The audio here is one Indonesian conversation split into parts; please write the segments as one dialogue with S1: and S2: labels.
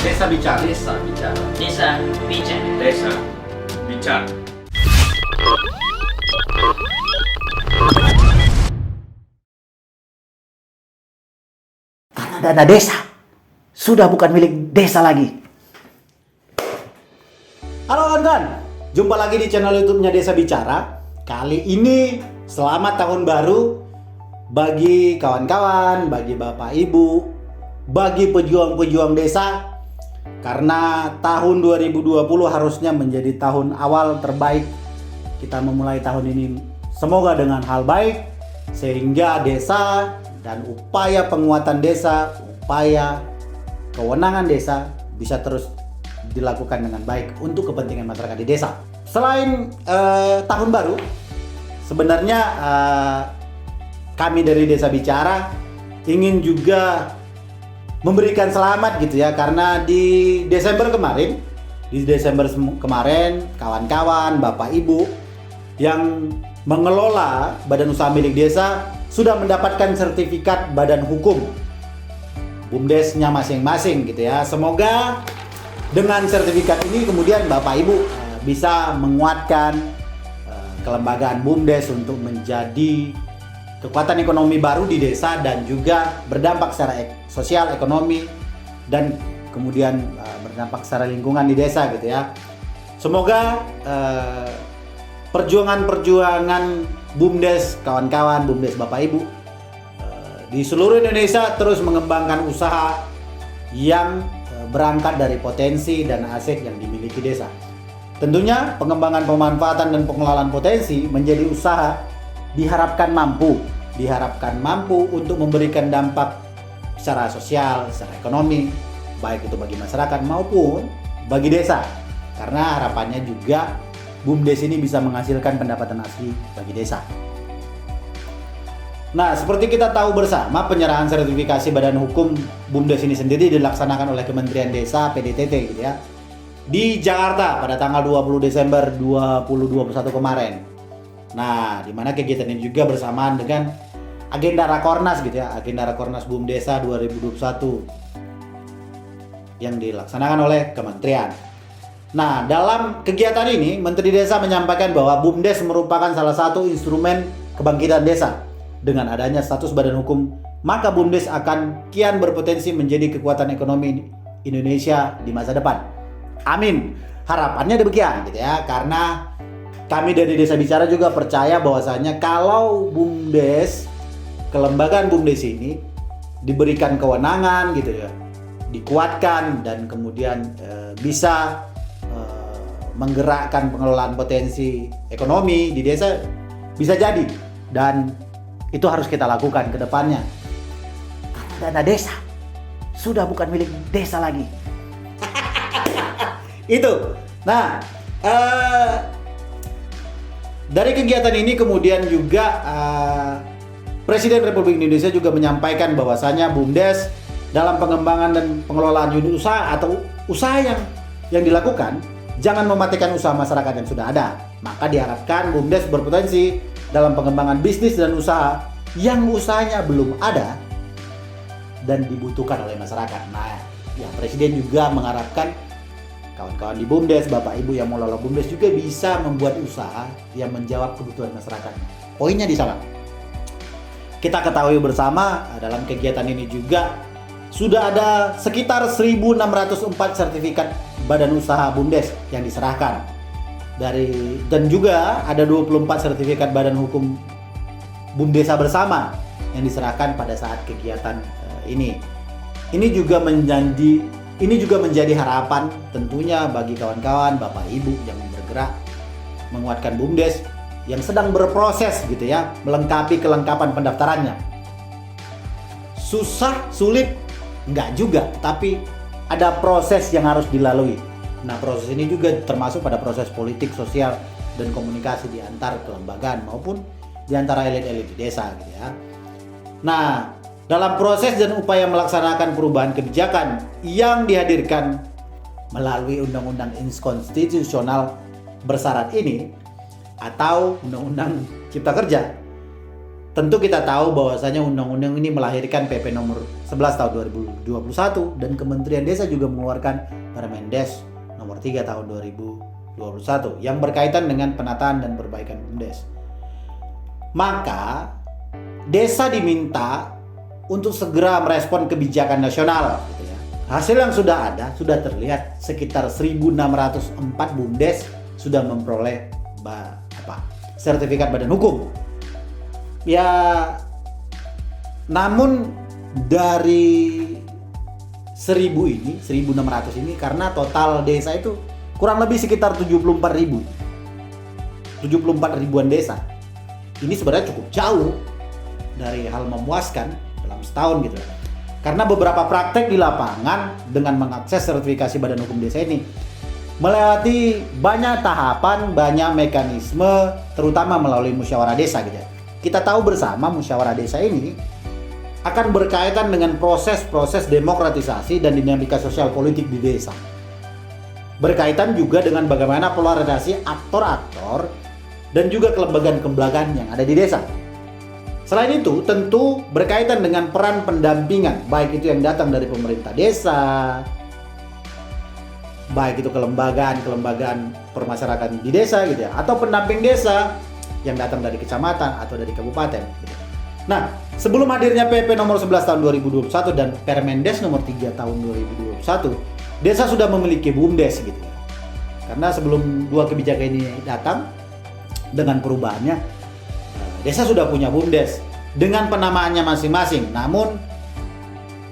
S1: Desa Bicara.
S2: Desa Bicara.
S3: Desa Bicara.
S2: Desa Bicara.
S1: Karena dana desa sudah bukan milik desa lagi. Halo kawan-kawan, jumpa lagi di channel YouTube-nya Desa Bicara. Kali ini selamat tahun baru bagi kawan-kawan, bagi bapak ibu, bagi pejuang-pejuang desa. Karena tahun 2020 harusnya menjadi tahun awal terbaik. Kita memulai tahun ini semoga dengan hal baik, sehingga desa dan upaya penguatan desa, upaya kewenangan desa bisa terus dilakukan dengan baik untuk kepentingan masyarakat di desa. Selain tahun baru, sebenarnya kami dari Desa Bicara ingin juga memberikan selamat gitu ya, karena di Desember kemarin kawan-kawan, bapak ibu yang mengelola badan usaha milik desa sudah mendapatkan sertifikat badan hukum BUMDes-nya masing-masing gitu ya. Semoga dengan sertifikat ini kemudian bapak ibu bisa menguatkan kelembagaan BUMDes untuk menjadi kekuatan ekonomi baru di desa dan juga berdampak secara sosial, ekonomi, dan kemudian berdampak secara lingkungan di desa gitu ya. Semoga perjuangan BUMDes, kawan-kawan BUMDes bapak ibu di seluruh Indonesia terus mengembangkan usaha yang berangkat dari potensi dan aset yang dimiliki desa. Tentunya pengembangan, pemanfaatan, dan pengelolaan potensi menjadi usaha diharapkan mampu untuk memberikan dampak secara sosial, secara ekonomi, baik itu bagi masyarakat maupun bagi desa. Karena harapannya juga BUMDes ini bisa menghasilkan pendapatan asli bagi desa. Nah, seperti kita tahu bersama, penyerahan sertifikasi badan hukum BUMDes ini sendiri dilaksanakan oleh Kementerian Desa PDTT gitu ya, di Jakarta pada tanggal 20 Desember 2021 kemarin. Nah, di mana kegiatan ini juga bersamaan dengan agenda Rakornas gitu ya, agenda Rakornas BUMDesa 2021 yang dilaksanakan oleh kementerian. Nah, dalam kegiatan ini Menteri Desa menyampaikan bahwa BUMDes merupakan salah satu instrumen kebangkitan desa. Dengan adanya status badan hukum, maka BUMDes akan kian berpotensi menjadi kekuatan ekonomi Indonesia di masa depan. Amin. Harapannya demikian gitu ya, karena kami dari Desa Bicara juga percaya bahwasanya kalau BUMDes, kelembagaan BUMDes ini diberikan kewenangan gitu ya, dikuatkan dan kemudian bisa menggerakkan pengelolaan potensi ekonomi di desa, bisa jadi, dan itu harus kita lakukan ke depannya. Karena dana desa sudah bukan milik desa lagi. Itu. Nah, dari kegiatan ini kemudian juga Presiden Republik Indonesia juga menyampaikan bahwasanya BUMDes dalam pengembangan dan pengelolaan unit usaha atau usaha yang dilakukan jangan mematikan usaha masyarakat yang sudah ada. Maka diharapkan BUMDes berpotensi dalam pengembangan bisnis dan usaha yang usahanya belum ada dan dibutuhkan oleh masyarakat. Nah, ya Presiden juga mengharapkan kawan-kawan di BUMDes, bapak ibu yang mengelola BUMDes juga bisa membuat usaha yang menjawab kebutuhan masyarakat. Poinnya di sana. Kita ketahui bersama dalam kegiatan ini juga sudah ada sekitar 1.604 sertifikat badan usaha BUMDes yang diserahkan. Dan juga ada 24 sertifikat badan hukum BUMDesa bersama yang diserahkan pada saat kegiatan ini. Ini juga menjadi harapan tentunya bagi kawan-kawan, bapak ibu yang bergerak menguatkan BUMDes yang sedang berproses gitu ya, melengkapi kelengkapan pendaftarannya. Susah, sulit, enggak juga, tapi ada proses yang harus dilalui. Nah, proses ini juga termasuk pada proses politik, sosial, dan komunikasi di antar kelembagaan maupun di antara elit-elit di desa gitu ya. Nah, dalam proses dan upaya melaksanakan perubahan kebijakan yang dihadirkan melalui undang-undang inkonstitusional bersyarat ini atau undang-undang Cipta Kerja, tentu kita tahu bahwasanya undang-undang ini melahirkan PP nomor 11 tahun 2021 dan Kementerian Desa juga mengeluarkan Permendes nomor 3 tahun 2021 yang berkaitan dengan penataan dan perbaikan BUMDes. Maka desa diminta untuk segera merespon kebijakan nasional gitu ya. Hasil yang sudah ada, sudah terlihat sekitar 1.604 BUMDes sudah memperoleh sertifikat badan hukum. Ya, namun dari 1.600 ini karena total desa itu kurang lebih sekitar 74 ribuan desa. Ini sebenarnya cukup jauh dari hal memuaskan dalam setahun gitu. Karena beberapa praktek di lapangan dengan mengakses sertifikasi badan hukum desa ini melewati banyak tahapan, banyak mekanisme, terutama melalui musyawarah desa gitu ya. Kita tahu bersama musyawarah desa ini akan berkaitan dengan proses-proses demokratisasi dan dinamika sosial politik di desa. Berkaitan juga dengan bagaimana polarisasi aktor-aktor dan juga kelembagaan-kelembagaan yang ada di desa. Selain itu, tentu berkaitan dengan peran pendampingan, baik itu yang datang dari pemerintah desa, baik itu kelembagaan permasyarakatan di desa gitu ya, atau pendamping desa yang datang dari kecamatan atau dari kabupaten gitu. Nah, sebelum hadirnya PP nomor 11 tahun 2021 dan Permendes nomor 3 tahun 2021, desa sudah memiliki BUMDes gitu ya. Karena sebelum dua kebijakan ini datang dengan perubahannya, desa sudah punya BUMDes dengan penamaannya masing-masing. Namun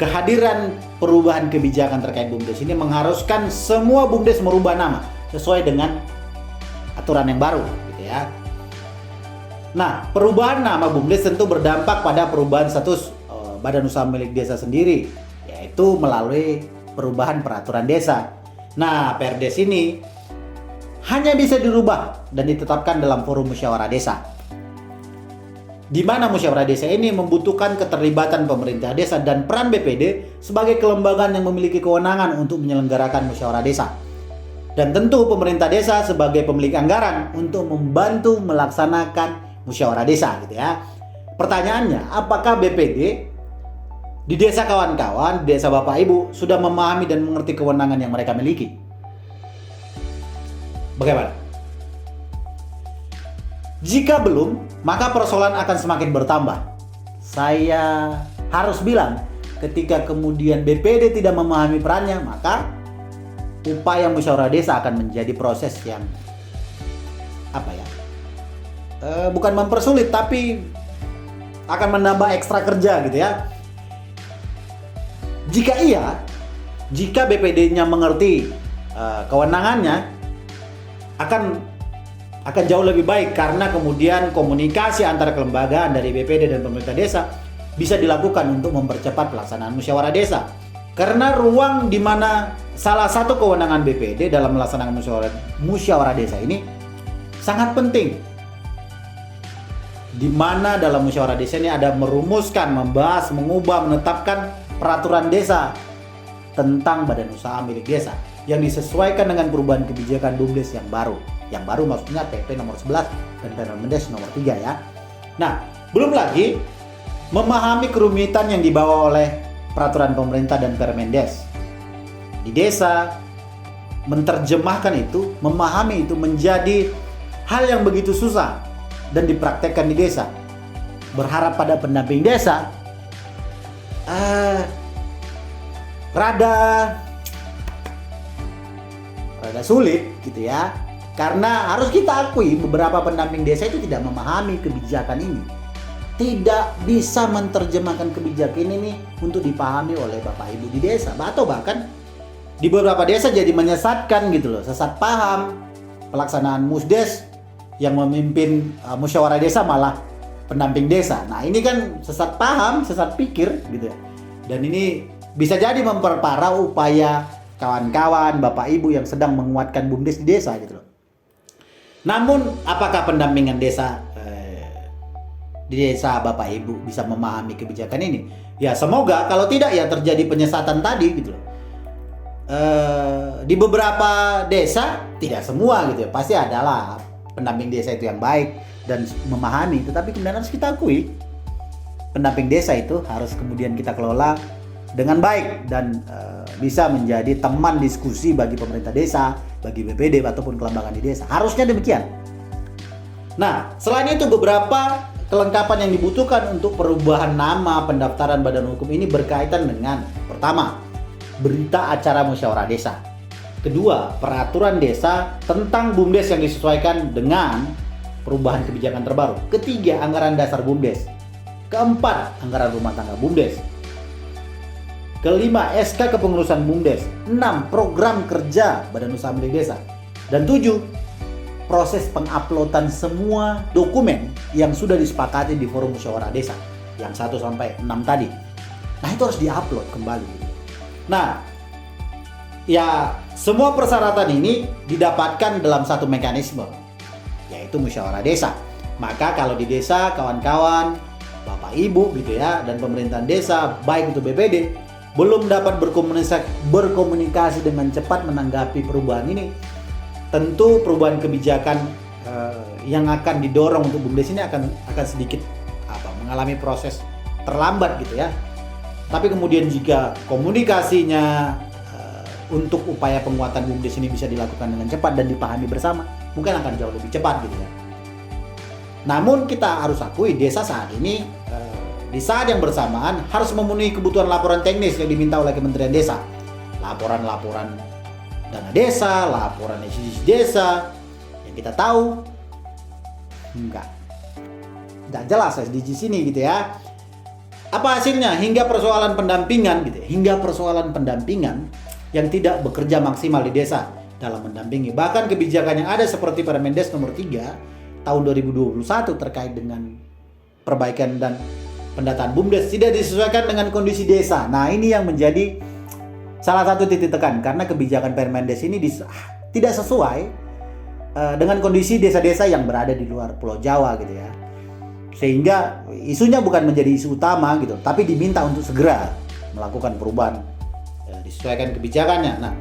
S1: kehadiran perubahan kebijakan terkait BUMDes ini mengharuskan semua BUMDes merubah nama sesuai dengan aturan yang baru gitu ya. Nah, perubahan nama BUMDes tentu berdampak pada perubahan status badan usaha milik desa sendiri, yaitu melalui perubahan peraturan desa. Nah, Perdes ini hanya bisa dirubah dan ditetapkan dalam forum musyawarah desa, di mana musyawarah desa ini membutuhkan keterlibatan pemerintah desa dan peran BPD sebagai kelembagaan yang memiliki kewenangan untuk menyelenggarakan musyawarah desa. Dan tentu pemerintah desa sebagai pemilik anggaran untuk membantu melaksanakan musyawarah desa gitu ya. Pertanyaannya, apakah BPD di desa kawan-kawan, di desa Bapak Ibu sudah memahami dan mengerti kewenangan yang mereka miliki? Bagaimana? Jika belum, maka persoalan akan semakin bertambah. Saya harus bilang, ketika kemudian BPD tidak memahami perannya, maka upaya musyawarah desa akan menjadi proses yang bukan mempersulit, tapi akan menambah ekstra kerja gitu ya. Jika BPD-nya mengerti kewenangannya, akan jauh lebih baik karena kemudian komunikasi antara kelembagaan dari BPD dan pemerintah desa bisa dilakukan untuk mempercepat pelaksanaan musyawarah desa. Karena ruang di mana salah satu kewenangan BPD dalam melaksanakan musyawarah desa ini sangat penting. Di mana dalam musyawarah desa ini ada merumuskan, membahas, mengubah, menetapkan peraturan desa tentang badan usaha milik desa yang disesuaikan dengan perubahan kebijakan BUMDes yang baru. Yang baru maksudnya PP nomor 11 dan Permendes nomor 3 ya. Nah, belum lagi memahami kerumitan yang dibawa oleh peraturan pemerintah dan Permendes. Di desa menerjemahkan itu, memahami itu menjadi hal yang begitu susah dan dipraktekkan di desa. Berharap pada pendamping desa rada sulit gitu ya. Karena harus kita akui beberapa pendamping desa itu tidak memahami kebijakan ini. Tidak bisa menerjemahkan kebijakan ini untuk dipahami oleh Bapak Ibu di desa. Atau bahkan di beberapa desa jadi menyesatkan gitu loh, sesat paham. Pelaksanaan musdes yang memimpin musyawarah desa malah pendamping desa. Nah, ini kan sesat paham, sesat pikir gitu ya. Dan ini bisa jadi memperparah upaya kawan-kawan, Bapak Ibu yang sedang menguatkan BUMDes di desa gitu loh. Namun, apakah pendampingan desa di desa Bapak Ibu bisa memahami kebijakan ini? Ya, semoga. Kalau tidak ya terjadi penyesatan tadi gitu loh. Di beberapa desa, tidak semua gitu ya, pasti adalah pendamping desa itu yang baik dan memahami. Tetapi kemudian harus kita akui pendamping desa itu harus kemudian kita kelola dengan baik dan bisa menjadi teman diskusi bagi pemerintah desa, bagi BPD ataupun kelembagaan di desa. Harusnya demikian. Nah, selain itu beberapa kelengkapan yang dibutuhkan untuk perubahan nama pendaftaran badan hukum ini berkaitan dengan pertama, berita acara musyawarah desa. Kedua, peraturan desa tentang BUMDes yang disesuaikan dengan perubahan kebijakan terbaru. Ketiga, anggaran dasar BUMDes. Keempat, anggaran rumah tangga BUMDes. Kelima, SK kepengurusan BUMDes. 6, program kerja badan usaha milik desa. Dan 7, proses penguploadan semua dokumen yang sudah disepakati di forum musyawarah desa yang 1 sampai 6 tadi. Nah, itu harus diupload kembali. Nah, ya semua persyaratan ini didapatkan dalam satu mekanisme, yaitu musyawarah desa. Maka kalau di desa, kawan-kawan, Bapak Ibu gitu ya, dan pemerintahan desa, baik itu BPD, belum dapat berkomunikasi dengan cepat menanggapi perubahan ini, tentu perubahan kebijakan yang akan didorong untuk BUMDes ini akan sedikit mengalami proses terlambat gitu ya. Tapi kemudian jika komunikasinya untuk upaya penguatan BUMDes ini bisa dilakukan dengan cepat dan dipahami bersama, mungkin akan jauh lebih cepat gitu ya. Namun kita harus akui desa saat ini di saat yang bersamaan harus memenuhi kebutuhan laporan teknis yang diminta oleh Kementerian Desa. Laporan-laporan dana desa, laporan SDGs desa, yang kita tahu enggak jelas SDGs ini gitu ya. Apa hasilnya? Hingga persoalan pendampingan gitu ya, hingga persoalan pendampingan yang tidak bekerja maksimal di desa dalam mendampingi. Bahkan kebijakan yang ada seperti Permendes nomor 3 tahun 2021 terkait dengan perbaikan dan pendataan BUMDes tidak disesuaikan dengan kondisi desa. Nah, ini yang menjadi salah satu titik tekan karena kebijakan Permendes ini tidak sesuai dengan kondisi desa-desa yang berada di luar Pulau Jawa gitu ya. Sehingga isunya bukan menjadi isu utama gitu, tapi diminta untuk segera melakukan perubahan, disesuaikan kebijakannya. Nah,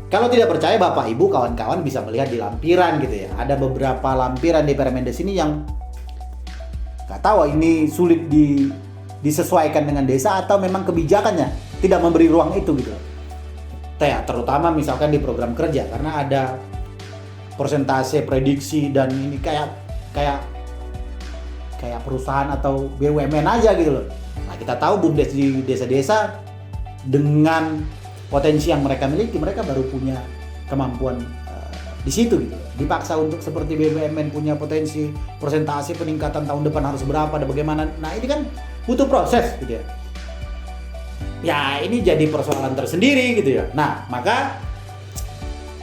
S1: kalau tidak percaya Bapak Ibu kawan-kawan bisa melihat di lampiran gitu ya. Ada beberapa lampiran di Permendes ini yang nggak tahu ini sulit disesuaikan dengan desa atau memang kebijakannya tidak memberi ruang itu gitu. Terutama misalkan di program kerja karena ada persentase prediksi dan ini kayak perusahaan atau BUMN aja gitu loh. Nah, kita tahu BUMDes di desa-desa dengan potensi yang mereka miliki, mereka baru punya kemampuan di situ gitu. Dipaksa untuk seperti BUMN punya potensi persentase peningkatan tahun depan harus berapa dan bagaimana. Nah, ini kan butuh proses gitu ya. Ya, ini jadi persoalan tersendiri gitu ya. Nah, maka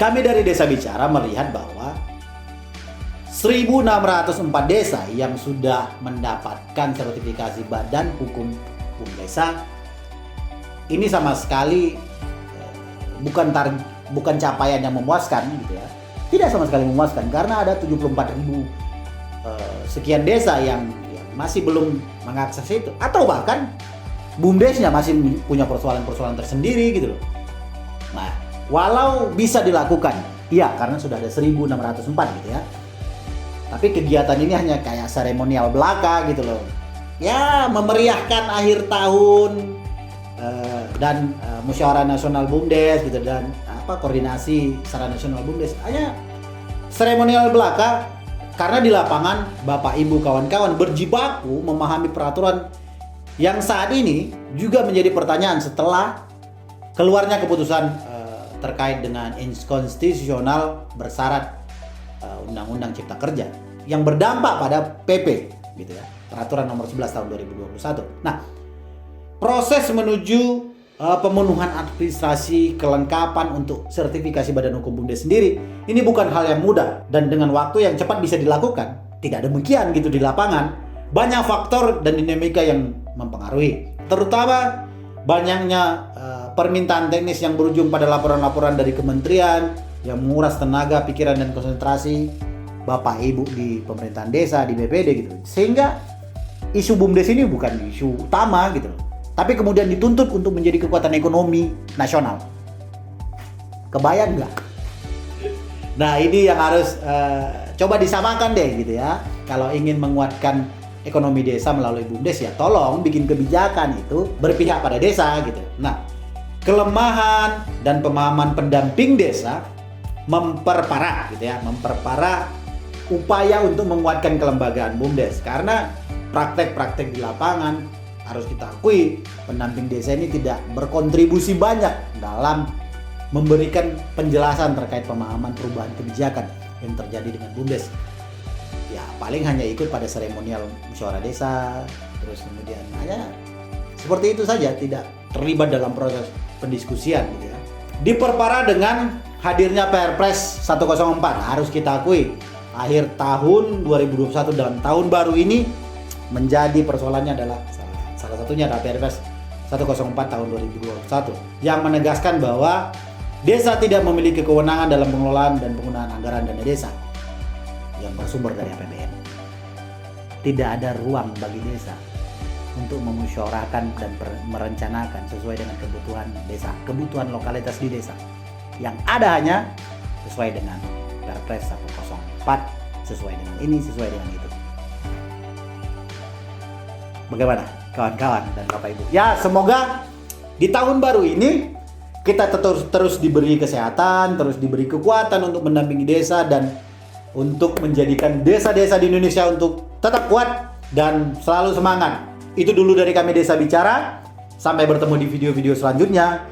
S1: kami dari Desa Bicara melihat bahwa 1.604 desa yang sudah mendapatkan sertifikasi Badan Hukum Desa ini sama sekali bukan capaian yang memuaskan gitu ya. Tidak sama sekali memuaskan karena ada 74.000 sekian desa yang masih belum mengakses itu atau bahkan BUMDesnya masih punya persoalan-persoalan tersendiri gitu loh. Nah, walau bisa dilakukan, iya karena sudah ada 1.604 gitu ya. Tapi kegiatan ini hanya kayak seremonial belaka gitu loh. Ya, memeriahkan akhir tahun dan musyawarah nasional BUMDes gitu dan koordinasi secara nasional BUMDes. Hanya seremonial belaka karena di lapangan Bapak Ibu kawan-kawan berjibaku memahami peraturan yang saat ini juga menjadi pertanyaan setelah keluarnya keputusan terkait dengan inkonstitusional bersyarat Undang-Undang Cipta Kerja yang berdampak pada PP gitu ya, Peraturan Nomor 11 Tahun 2021. Nah, proses menuju pemenuhan administrasi kelengkapan untuk sertifikasi Badan Hukum BUMDes sendiri ini bukan hal yang mudah dan dengan waktu yang cepat bisa dilakukan. Tidak demikian gitu di lapangan. Banyak faktor dan dinamika yang mempengaruhi, terutama banyaknya permintaan teknis yang berujung pada laporan-laporan dari kementerian yang menguras tenaga, pikiran dan konsentrasi Bapak Ibu di pemerintahan desa, di BPD gitu. Sehingga isu BUMDes ini bukan isu utama gitu loh. Tapi kemudian dituntut untuk menjadi kekuatan ekonomi nasional. Kebayang nggak? Nah, ini yang harus coba disamakan deh gitu ya. Kalau ingin menguatkan ekonomi desa melalui BUMDes, ya tolong bikin kebijakan itu berpihak pada desa gitu. Nah, kelemahan dan pemahaman pendamping desa memperparah upaya untuk menguatkan kelembagaan BUMDes, karena praktek-praktek di lapangan harus kita akui pendamping desa ini tidak berkontribusi banyak dalam memberikan penjelasan terkait pemahaman perubahan kebijakan yang terjadi dengan BUMDes. Ya paling hanya ikut pada seremonial musyawarah desa, terus kemudian hanya seperti itu saja, tidak terlibat dalam proses pendiskusian gitu ya. Diperparah dengan hadirnya Perpres 104, harus kita akui akhir tahun 2021 dalam tahun baru ini menjadi persoalannya adalah salah satunya adalah Perpres 104 tahun 2021 yang menegaskan bahwa desa tidak memiliki kewenangan dalam pengelolaan dan penggunaan anggaran dana desa yang bersumber dari APBN. Tidak ada ruang bagi desa untuk memusyawarahkan dan merencanakan sesuai dengan kebutuhan desa, kebutuhan lokalitas di desa. Yang ada hanya sesuai dengan Perpres 104, sesuai dengan ini, sesuai dengan itu. Bagaimana kawan-kawan dan Bapak Ibu? Ya, semoga di tahun baru ini kita terus diberi kesehatan, terus diberi kekuatan untuk mendampingi desa dan untuk menjadikan desa-desa di Indonesia untuk tetap kuat dan selalu semangat. Itu dulu dari kami Desa Bicara. Sampai bertemu di video-video selanjutnya.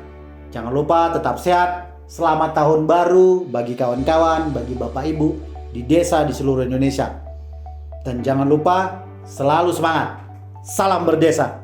S1: Jangan lupa tetap sehat. Selamat tahun baru bagi kawan-kawan, bagi Bapak Ibu di desa di seluruh Indonesia. Dan jangan lupa selalu semangat. Salam berdesa.